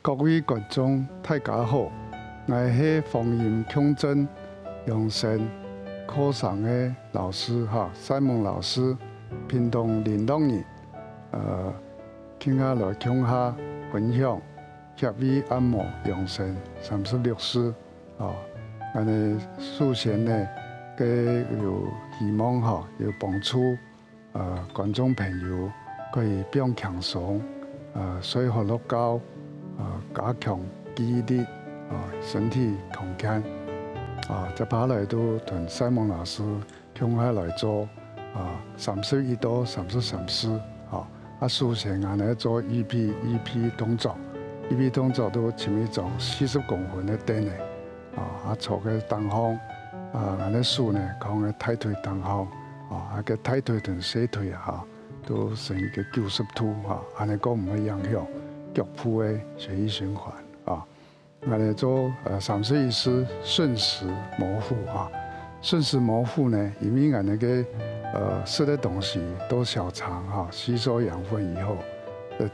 各位观众大家好，我是放音腔真养生课上的老师西蒙老师，屏东林东人，今下来乡下分享穴位按摩养生36式安尼事先呢，给有希望有帮助观众朋友可以变轻松，水活乐高，加强记忆力，身体康健。接下来都同西蒙老师共下来做31到33式，事先安尼做预备动作，预备动作都前面做40公分的凳的，坐个东方，安尼数呢，讲个抬腿东方，个抬腿同小腿都成个90度，安尼讲唔会影响脚部的血液循环安尼做31式顺时摩腹顺时摩腹呢，因为俺那个吃的东西都小肠吸收养分以后，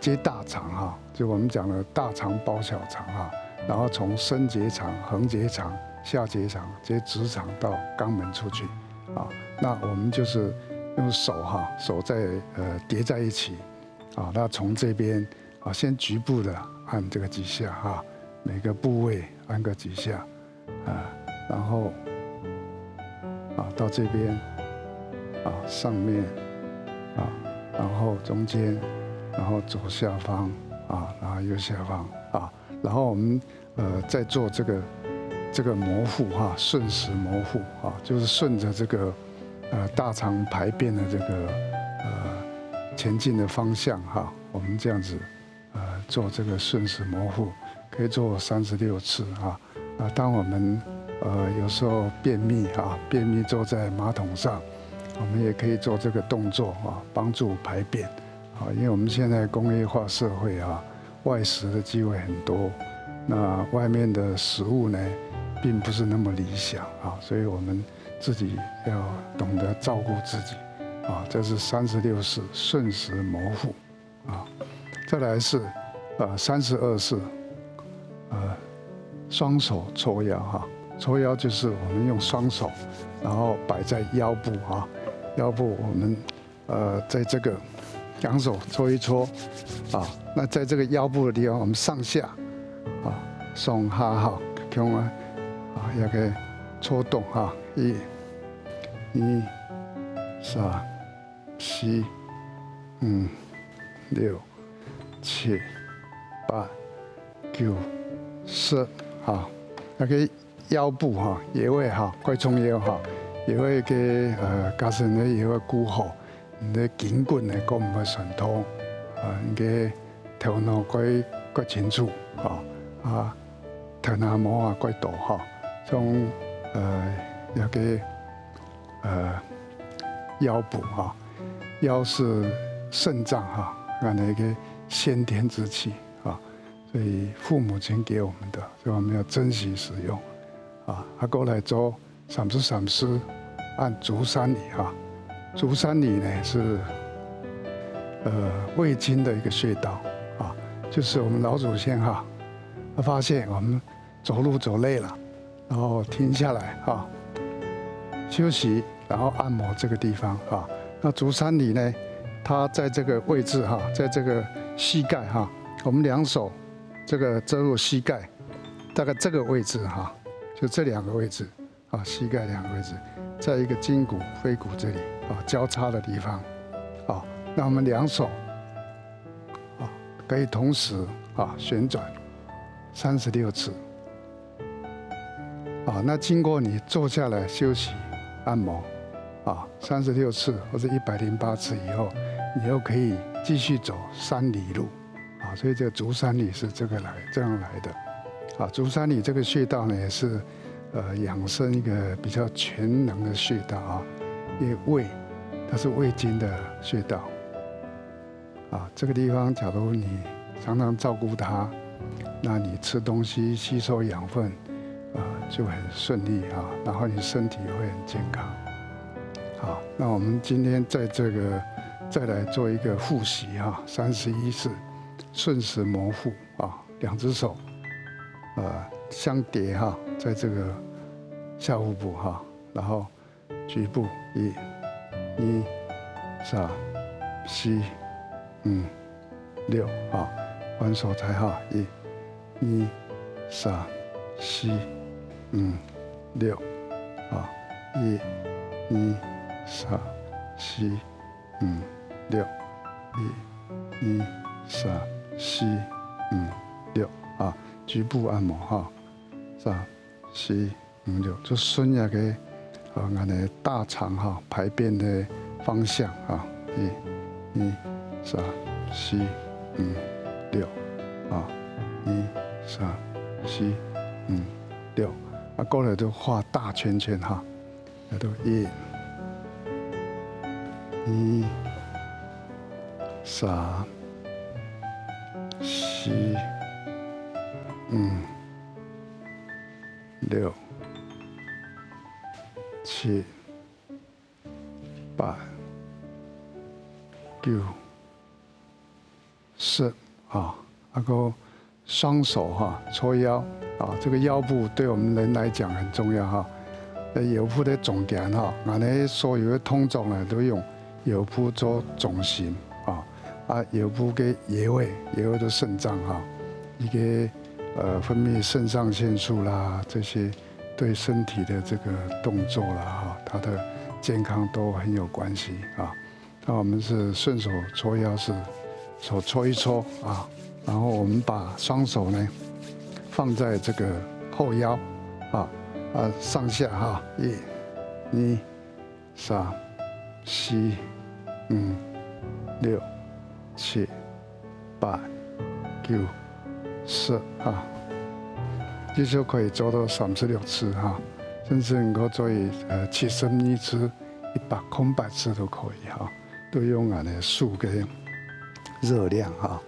接大肠就我们讲的大肠包小肠然后从升结肠、横结肠、下结肠接直肠到肛门出去那我们就是用手再叠在一起那从这边先局部的按这个几下每个部位按个几下然后到这边上面然后中间，然后左下方然后右下方然后我们再做这个摩腹顺时摩腹就是顺着这个大肠排便的这个前进的方向我们这样子做这个顺时摩腹，可以做36次当我们有时候便秘便秘坐在马桶上，我们也可以做这个动作帮助排便因为我们现在工业化社会外食的机会很多，那外面的食物呢，并不是那么理想所以我们自己要懂得照顾自己这是36式顺时摩腹再来是32式双手搓腰搓腰就是我们用双手，然后摆在腰部腰部我们在这个两手搓一搓那在这个腰部的地方，我们上下上下向也可以搓动1、2、3、4、5、6、7、8、9、10那个腰部也会快冲腰也会给加上呢也会顾好你的筋骨呢，个唔会酸痛你嘅头脑quite清楚头脑毛quite大从那个腰部腰是肾脏按那个先天之气所以父母亲给我们的，所以我们要珍惜使用过来做33式按足三里足三里呢是胃经的一个穴道就是我们老祖先发现我们走路走累了，然后停下来休息，然后按摩这个地方那足三里呢，它在这个位置在这个膝盖我们两手这个遮入膝盖，大概这个位置就这2个位置膝盖2个位置，在一个筋骨腓骨这里交叉的地方那我们两手可以同时旋转36次那经过你坐下来休息按摩36次或者108次以后，你又可以继续走3里路所以这个足三里是这样来的足三里这个穴道呢也是养生一个比较全能的穴道因为胃它是胃经的穴道这个地方假如你常常照顾它，那你吃东西吸收养分就很顺利然后你身体会很健康那我们今天在这个再来做一个复习31式顺时摩腹两只手相叠哈，在这个下腹部哈，然后局部1、2、3、4、5、6啊，还手才哈，1、2、3、4、5、6啊，1、2、3、4、5、6，1、2、3、4、5、6啊，局部按摩哈，3、4、5、6，就顺那个俺的大肠哈排便的方向啊，1、2、3、4、5、6啊，1、3、4、5、6啊，过来就画大圈圈哈，那都1、2、3、4、5、6、7、8、9、10啊，那个双手哈搓腰啊，这个腰部对我们人来讲很重要哈。腰部的重点哈，俺的所有的动作呢都用腰部做中心啊，腰部嘅穴位的肾脏哈，一个分泌肾上腺素啦，这些对身体的这个动作啦哈，它的健康都很有关系啊。那我们是顺手搓腰，是手搓一搓啊，然后我们把双手呢放在这个后腰上下哈，1、2、3、4、5、6、7、8、9、10啊，这就可以做到36次哈，甚至能够做72次、100空白次都可以哈，都用俺的数嘅热量哈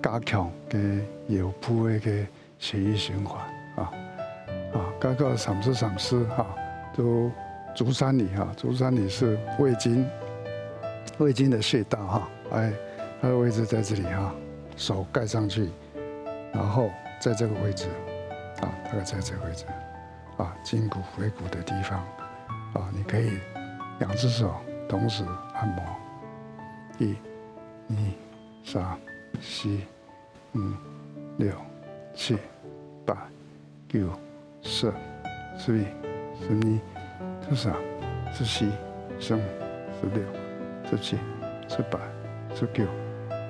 加强嘅腰部嘅血液循环刚刚34哈，就足三里哈，足三里是胃经的穴道哈，它的位置在这里哈，手盖上去，然后在这个位置大概在这个位置筋骨尾骨的地方你可以2只手同时按摩，1、2、3、4、5、6、7、8、9、10、11、12、13、14、15、16、17、18、19、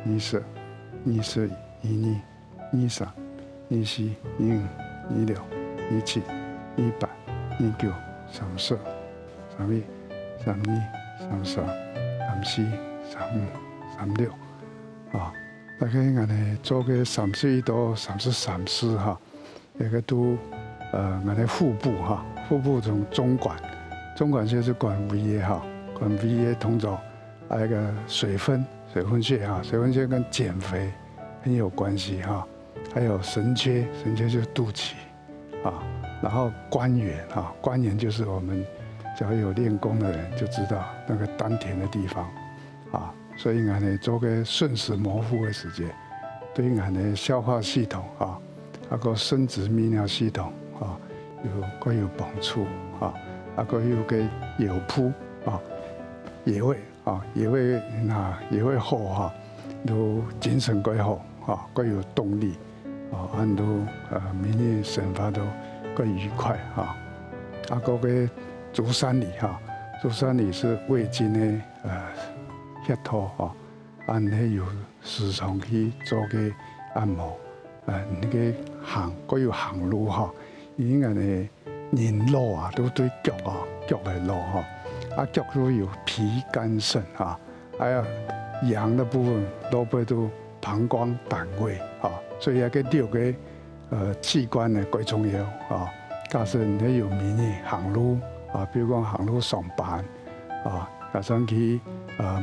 20、21、22、23、24、25、26、27、28、29、30、31、32、33、34、35、36大概俺哋做嘅31到33次哈，那个都俺的腹部哈，腹部从中脘就是管胃嘅哈，管胃嘅通道，那个水分穴哈，水分穴跟减肥很有关系哈，还有神阙就是肚脐然后关元就是我们只要有练功的人就知道那个丹田的地方所以俺哋做个顺时摩腹的时间，对俺的消化系统个生殖泌尿系统各有帮助个有个腰部穴位穴位好都精神鬼好各有动力都免疫生发都更愉快个个足三里足三里是胃经的血托按迄有时常去做个按摩那个各有行路已经俺的人路都对脚的路脚都有脾肝肾还有阳的部分都背都膀胱胆胃所以那个6个器官的最重要加上你有免疫行路比如讲行路上班加上去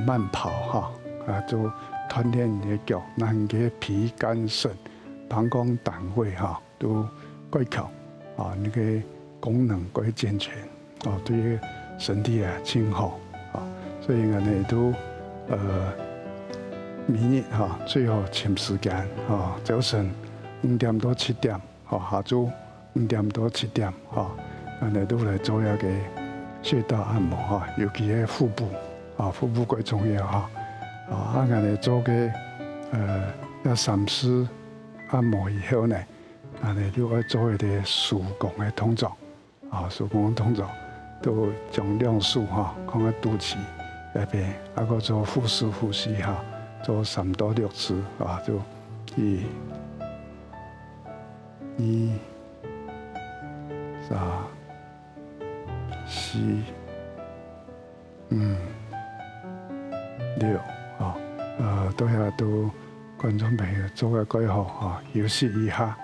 慢跑就锻炼你的脚，让你的脾肝肾、膀胱胆胃都更强那个功能更健全对身体挺好所以我们都明日最后请时间早晨5点多7点下晝5點多7點安尼都來做一個穴道按摩尤其係腹部腹部最重要安尼做個要3次按摩以後呢，安尼就要做一個手工的動作手工的動作都將兩手放喺肚臍那邊，個做腹式呼吸做3到6次就1、2、3、4、5、6都要都觀眾朋友做個幾好休息一下。